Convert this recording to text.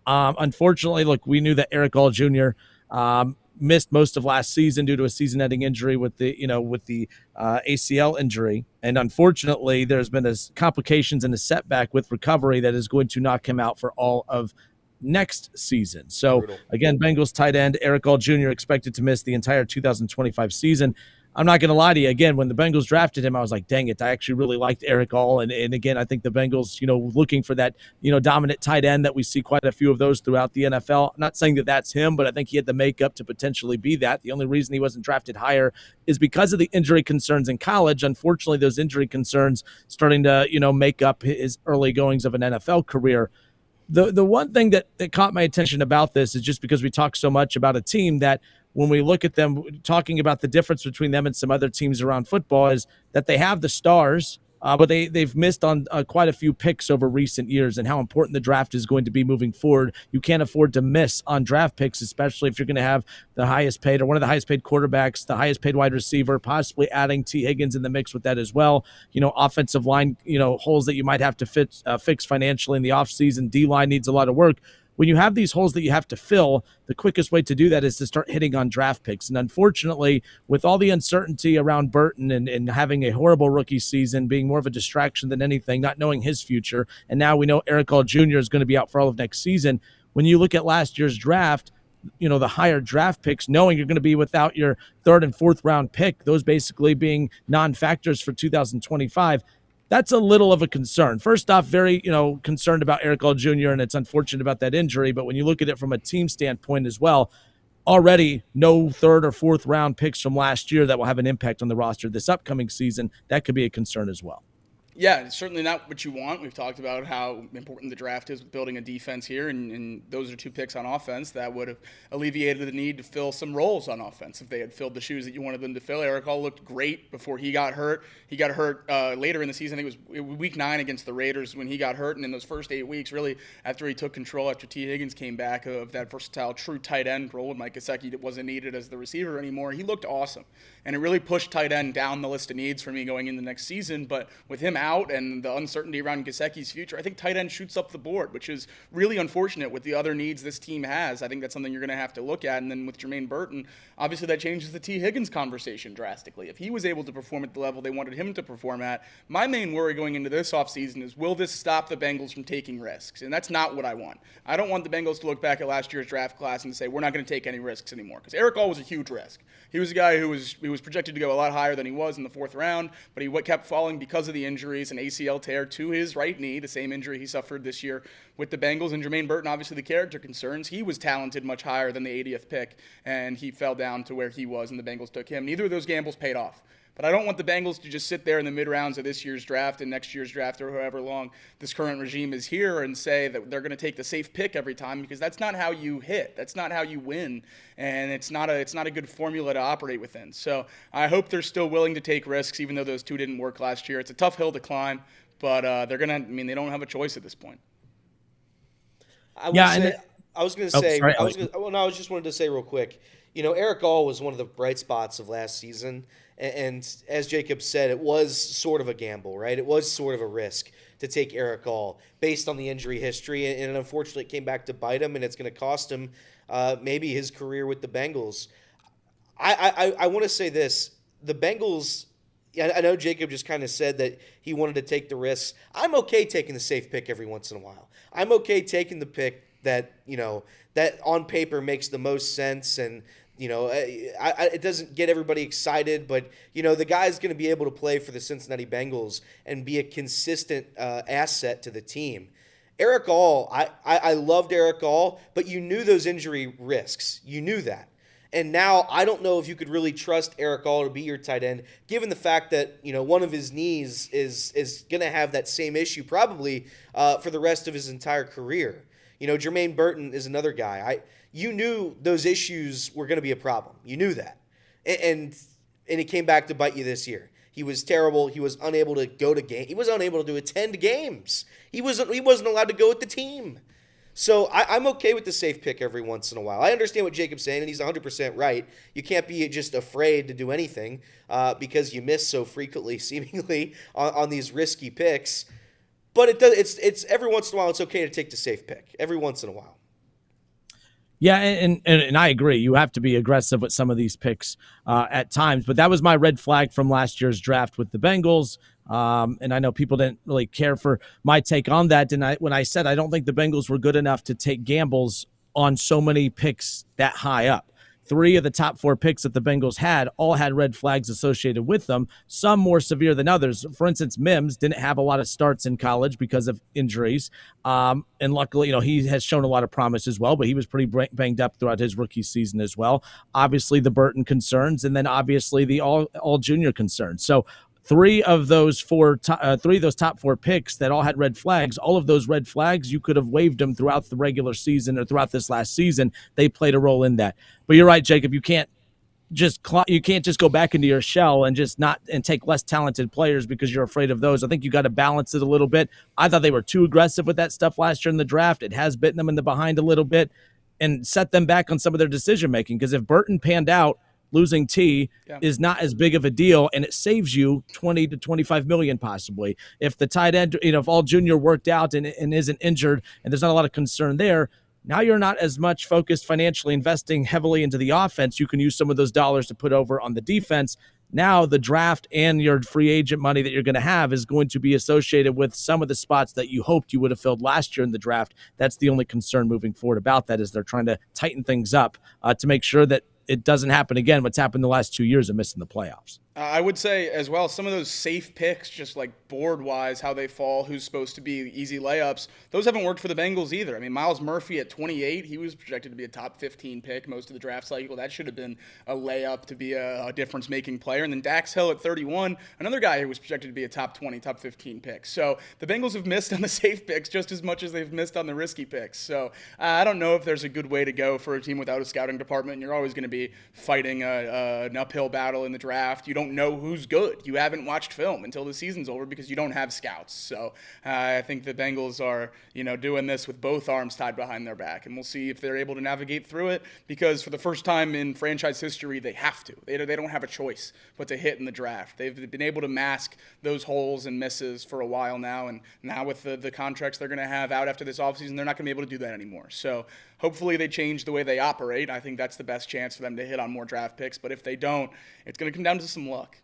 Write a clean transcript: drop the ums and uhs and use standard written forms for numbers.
Unfortunately, look, we knew that Erick All Jr. Missed most of last season due to a season-ending injury with the ACL injury, and unfortunately, there's been complications and a setback with recovery that is going to knock him out for all of next season. So Brutal. again, Bengals tight end Erick All Jr. expected to miss the entire 2025 season. I'm not going to lie to you. Again, when the Bengals drafted him, I was like, dang it, I actually really liked Erick All. And again, I think the Bengals, looking for that, dominant tight end that we see quite a few of those throughout the NFL. I'm not saying that that's him, but I think he had the makeup to potentially be that. The only reason he wasn't drafted higher is because of the injury concerns in college. Unfortunately, those injury concerns starting to, make up his early goings of an NFL career. The one thing that caught my attention about this is just because we talk so much about a team that when we look at them, talking about the difference between them and some other teams around football is that they have the stars, but they've missed on quite a few picks over recent years, and how important the draft is going to be moving forward. You can't afford to miss on draft picks, especially if you're going to have the highest paid or one of the highest paid quarterbacks, the highest paid wide receiver, possibly adding T. Higgins in the mix with that as well. Offensive line, holes that you might have to fix financially in the offseason. D-line needs a lot of work. When you have these holes that you have to fill, the quickest way to do that is to start hitting on draft picks. And unfortunately, with all the uncertainty around Burton and having a horrible rookie season, being more of a distraction than anything, not knowing his future, and now we know Erick All Jr. is going to be out for all of next season. When you look at last year's draft, the higher draft picks, knowing you're going to be without your third and fourth round pick, those basically being non-factors for 2025, that's a little of a concern. First off, very, concerned about Erick All Jr., and it's unfortunate about that injury. But when you look at it from a team standpoint as well, already no third or fourth round picks from last year that will have an impact on the roster this upcoming season. That could be a concern as well. Yeah, it's certainly not what you want. We've talked about how important the draft is with building a defense here, and those are two picks on offense that would have alleviated the need to fill some roles on offense if they had filled the shoes that you wanted them to fill. Erick All looked great before he got hurt. He got hurt later in the season. I think it was week 9 against the Raiders when he got hurt, and in those first 8 weeks, really, after he took control, after T. Higgins came back of that versatile true tight end role, and Mike Gesicki wasn't needed as the receiver anymore, he looked awesome. And it really pushed tight end down the list of needs for me going into the next season. But with him out and the uncertainty around Gesicki's future, I think tight end shoots up the board, which is really unfortunate with the other needs this team has. I think that's something you're going to have to look at. And then with Jermaine Burton, obviously that changes the T. Higgins conversation drastically. If he was able to perform at the level they wanted him to perform at, my main worry going into this offseason is, will this stop the Bengals from taking risks? And that's not what I want. I don't want the Bengals to look back at last year's draft class and say, we're not going to take any risks anymore. Because Erick All was a huge risk. He was a guy who was projected to go a lot higher than he was in the 4th round, but he kept falling because of the injuries, an ACL tear to his right knee, the same injury he suffered this year with the Bengals. And Jermaine Burton, obviously the character concerns. He was talented much higher than the 80th pick, and he fell down to where he was, and the Bengals took him. Neither of those gambles paid off. But I don't want the Bengals to just sit there in the mid-rounds of this year's draft and next year's draft or however long this current regime is here and say that they're going to take the safe pick every time, because that's not how you hit. That's not how you win, and it's not a good formula to operate within. So I hope they're still willing to take risks, even though those two didn't work last year. It's a tough hill to climb, but they don't have a choice at this point. I just wanted to say real quick, Erick All was one of the bright spots of last season. And as Jacob said, it was sort of a gamble, right? It was sort of a risk to take Erick All based on the injury history. And unfortunately, it came back to bite him, and it's going to cost him maybe his career with the Bengals. I want to say this. The Bengals, I know Jacob just kind of said that he wanted to take the risks. I'm okay taking the safe pick every once in a while. I'm okay taking the pick that, that on paper makes the most sense, and it doesn't get everybody excited, but, the guy's going to be able to play for the Cincinnati Bengals and be a consistent asset to the team. Erick All, I loved Erick All, but you knew those injury risks. You knew that. And now I don't know if you could really trust Erick All to be your tight end, given the fact that, one of his knees is going to have that same issue probably for the rest of his entire career. Jermaine Burton is another guy. You knew those issues were going to be a problem. You knew that. And it came back to bite you this year. He was terrible. He was unable to go to game. He was unable to attend games. He wasn't allowed to go with the team. So I'm okay with the safe pick every once in a while. I understand what Jacob's saying, and he's 100% right. You can't be just afraid to do anything because you miss so frequently, seemingly, on these risky picks. But it's every once in a while, it's okay to take the safe pick. Every once in a while. Yeah, and I agree. You have to be aggressive with some of these picks at times. But that was my red flag from last year's draft with the Bengals. And I know people didn't really care for my take on that. And when I said I don't think the Bengals were good enough to take gambles on so many picks that high up. 3 of the top 4 picks that the Bengals had all had red flags associated with them, some more severe than others. For instance, Mims didn't have a lot of starts in college because of injuries. And luckily, he has shown a lot of promise as well, but he was pretty banged up throughout his rookie season as well. Obviously, the Burton concerns, and then obviously the all junior concerns. So 3 of those top 4 picks that all had red flags, all of those red flags, you could have waived them throughout the regular season or throughout this last season. They played a role in that. But you're right, Jacob. You can't just go back into your shell and just not and take less talented players because you're afraid of those. I think you got to balance it a little bit. I thought they were too aggressive with that stuff last year in the draft. It has bitten them in the behind a little bit and set them back on some of their decision making. Because if Burton panned out, losing T is not as big of a deal, and it saves you 20 to 25 million possibly. If the tight end, if All Jr. worked out and isn't injured, and there's not a lot of concern there, now you're not as much focused financially investing heavily into the offense. You can use some of those dollars to put over on the defense. Now the draft and your free agent money that you're going to have is going to be associated with some of the spots that you hoped you would have filled last year in the draft. That's the only concern moving forward about that, is they're trying to tighten things up to make sure that it doesn't happen again. What's happened the last 2 years of missing the playoffs. I would say as well, some of those safe picks, just like board-wise, how they fall, who's supposed to be easy layups, those haven't worked for the Bengals either. I mean, Myles Murphy at 28, he was projected to be a top 15 pick most of the draft cycle. That should have been a layup to be a difference-making player. And then Dax Hill at 31, another guy who was projected to be a top 20, top 15 pick. So the Bengals have missed on the safe picks just as much as they've missed on the risky picks. So I don't know if there's a good way to go for a team without a scouting department. You're always going to be fighting an uphill battle in the draft. You don't know who's good. You haven't watched film until the season's over because you don't have scouts. So I think the Bengals are, doing this with both arms tied behind their back, and we'll see if they're able to navigate through it, because for the first time in franchise history, they have to. They don't have a choice but to hit in the draft. They've been able to mask those holes and misses for a while now, and now with the contracts they're going to have out after this offseason, they're not going to be able to do that anymore. So hopefully they change the way they operate. I think that's the best chance for them to hit on more draft picks, but if they don't, it's going to come down to some luck.